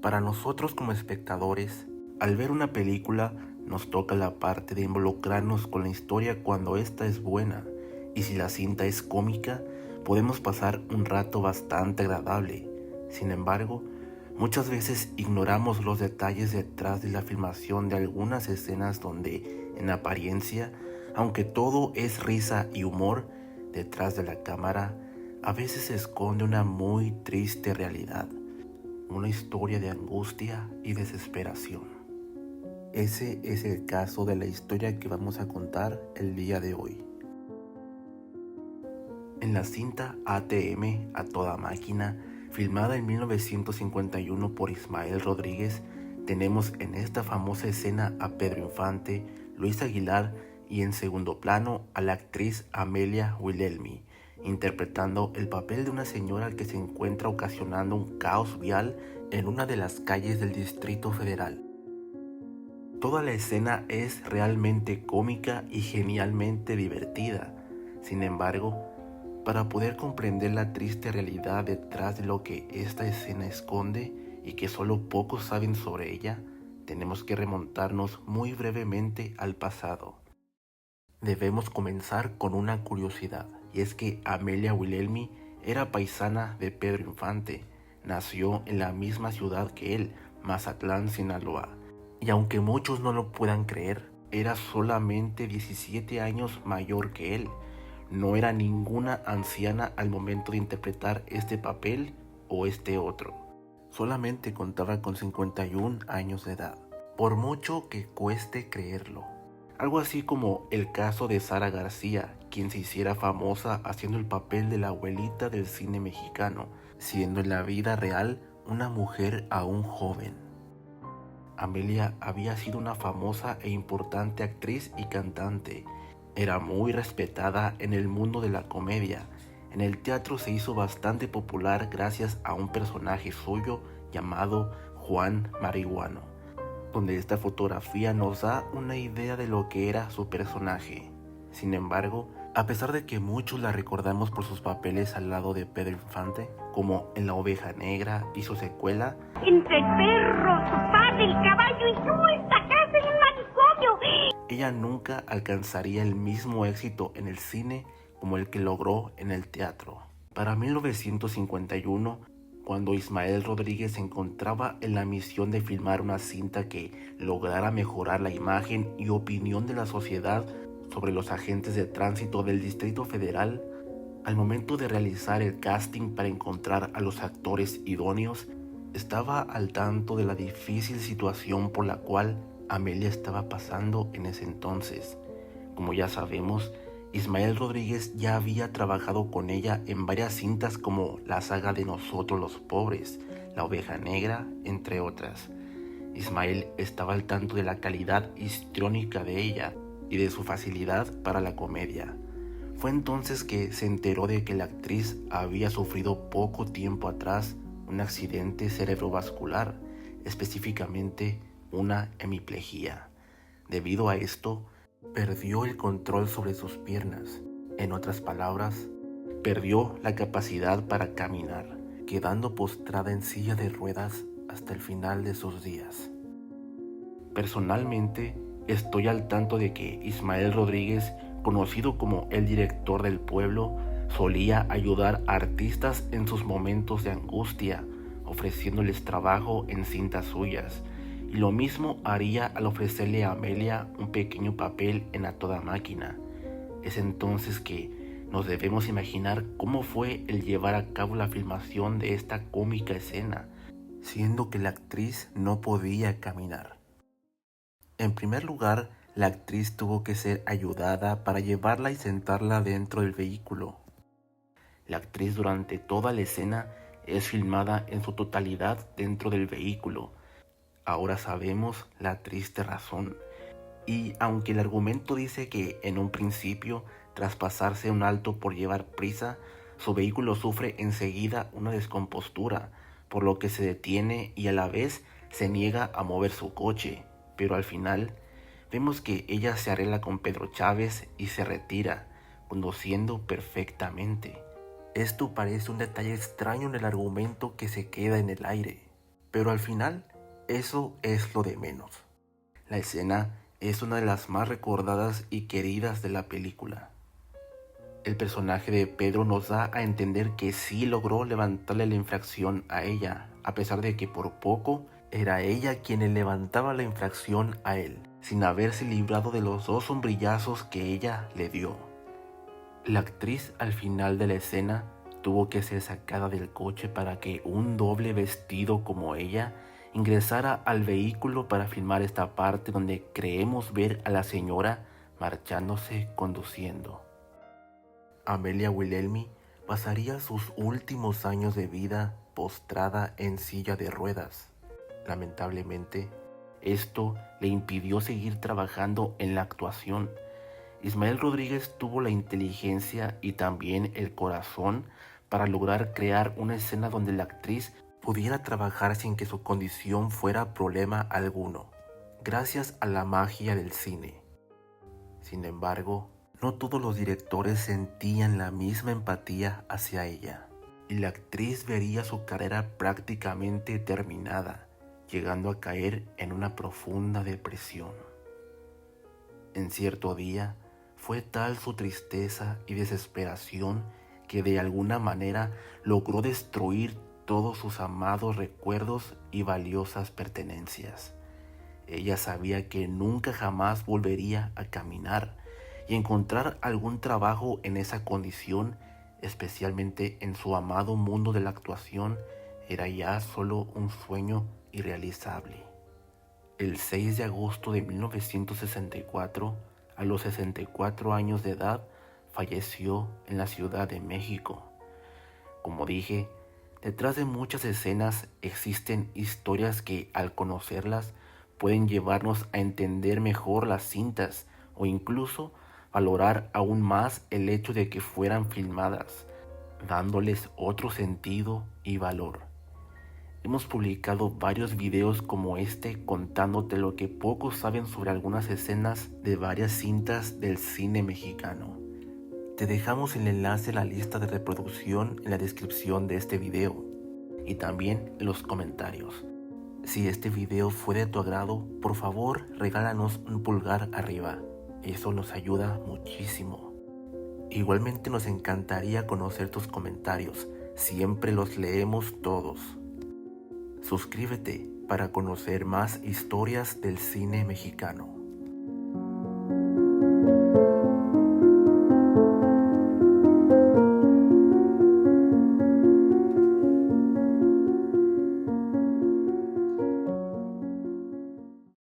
Para nosotros como espectadores, al ver una película nos toca la parte de involucrarnos con la historia cuando ésta es buena, y si la cinta es cómica, podemos pasar un rato bastante agradable. Sin embargo, muchas veces ignoramos los detalles detrás de la filmación de algunas escenas donde, en apariencia, aunque todo es risa y humor, detrás de la cámara a veces se esconde una muy triste realidad, una historia de angustia y desesperación. Ese es el caso de la historia que vamos a contar el día de hoy. En la cinta ATM, A Toda Máquina, filmada en 1951 por Ismael Rodríguez, tenemos en esta famosa escena a Pedro Infante, Luis Aguilar y en segundo plano a la actriz Amelia Wilhelmi, interpretando el papel de una señora que se encuentra ocasionando un caos vial en una de las calles del Distrito Federal. Toda la escena es realmente cómica y genialmente divertida. Sin embargo, para poder comprender la triste realidad detrás de lo que esta escena esconde y que solo pocos saben sobre ella, tenemos que remontarnos muy brevemente al pasado. Debemos comenzar con una curiosidad, y es que Amelia Wilhelmi era paisana de Pedro Infante. Nació en la misma ciudad que él, Mazatlán, Sinaloa. Y aunque muchos no lo puedan creer, era solamente 17 años mayor que él. No era ninguna anciana al momento de interpretar este papel o este otro. Solamente contaba con 51 años de edad. Por mucho que cueste creerlo. Algo así como el caso de Sara García, quien se hiciera famosa haciendo el papel de la abuelita del cine mexicano, siendo en la vida real una mujer aún joven. Amelia había sido una famosa e importante actriz y cantante. Era muy respetada en el mundo de la comedia. En el teatro se hizo bastante popular gracias a un personaje suyo llamado Juan Marihuano, donde esta fotografía nos da una idea de lo que era su personaje. Sin embargo, a pesar de que muchos la recordamos por sus papeles al lado de Pedro Infante, como en La Oveja Negra y su secuela, Entre el perro, su padre, el caballo y tú, esta casa en un manicomio, ella nunca alcanzaría el mismo éxito en el cine como el que logró en el teatro. Para 1951, cuando Ismael Rodríguez se encontraba en la misión de filmar una cinta que lograra mejorar la imagen y opinión de la sociedad sobre los agentes de tránsito del Distrito Federal, al momento de realizar el casting para encontrar a los actores idóneos, estaba al tanto de la difícil situación por la cual Amelia estaba pasando en ese entonces. Como ya sabemos, Ismael Rodríguez ya había trabajado con ella en varias cintas como la saga de Nosotros los Pobres, La Oveja Negra, entre otras. Ismael estaba al tanto de la calidad histriónica de ella y de su facilidad para la comedia. Fue entonces que se enteró de que la actriz había sufrido poco tiempo atrás un accidente cerebrovascular, específicamente una hemiplegia. Debido a esto, perdió el control sobre sus piernas. En otras palabras, perdió la capacidad para caminar, quedando postrada en silla de ruedas hasta el final de sus días. Personalmente, estoy al tanto de que Ismael Rodríguez, conocido como el director del pueblo, solía ayudar a artistas en sus momentos de angustia, ofreciéndoles trabajo en cintas suyas. Y lo mismo haría al ofrecerle a Amelia un pequeño papel en A Toda Máquina. Es entonces que nos debemos imaginar cómo fue el llevar a cabo la filmación de esta cómica escena, siendo que la actriz no podía caminar. En primer lugar, la actriz tuvo que ser ayudada para llevarla y sentarla dentro del vehículo. La actriz durante toda la escena es filmada en su totalidad dentro del vehículo. Ahora sabemos la triste razón. Y aunque el argumento dice que en un principio, tras pasarse un alto por llevar prisa, su vehículo sufre enseguida una descompostura, por lo que se detiene y a la vez se niega a mover su coche. Pero al final, vemos que ella se arregla con Pedro Chávez y se retira, conduciendo perfectamente. Esto parece un detalle extraño en el argumento que se queda en el aire, pero al final eso es lo de menos. La escena es una de las más recordadas y queridas de la película. El personaje de Pedro nos da a entender que sí logró levantarle la infracción a ella, a pesar de que por poco era ella quien le levantaba la infracción a él, sin haberse librado de los 2 sombrillazos que ella le dio. La actriz al final de la escena tuvo que ser sacada del coche para que un doble vestido como ella ingresara al vehículo para filmar esta parte donde creemos ver a la señora marchándose conduciendo. Amelia Wilhelmi pasaría sus últimos años de vida postrada en silla de ruedas. Lamentablemente, esto le impidió seguir trabajando en la actuación. Ismael Rodríguez tuvo la inteligencia y también el corazón para lograr crear una escena donde la actriz pudiera trabajar sin que su condición fuera problema alguno, gracias a la magia del cine. Sin embargo, no todos los directores sentían la misma empatía hacia ella, y la actriz vería su carrera prácticamente terminada, llegando a caer en una profunda depresión. En cierto día, fue tal su tristeza y desesperación que de alguna manera logró destruir todos sus amados recuerdos y valiosas pertenencias. Ella sabía que nunca jamás volvería a caminar, y encontrar algún trabajo en esa condición, especialmente en su amado mundo de la actuación, era ya solo un sueño irrealizable. El 6 de agosto de 1964, a los 64 años de edad, falleció en la Ciudad de México. Como dije, detrás de muchas escenas existen historias que, al conocerlas, pueden llevarnos a entender mejor las cintas o incluso valorar aún más el hecho de que fueran filmadas, dándoles otro sentido y valor. Hemos publicado varios videos como este contándote lo que pocos saben sobre algunas escenas de varias cintas del cine mexicano. Te dejamos el enlace a la lista de reproducción en la descripción de este video y también en los comentarios. Si este video fue de tu agrado, por favor regálanos un pulgar arriba. Eso nos ayuda muchísimo. Igualmente nos encantaría conocer tus comentarios. Siempre los leemos todos. Suscríbete para conocer más historias del cine mexicano.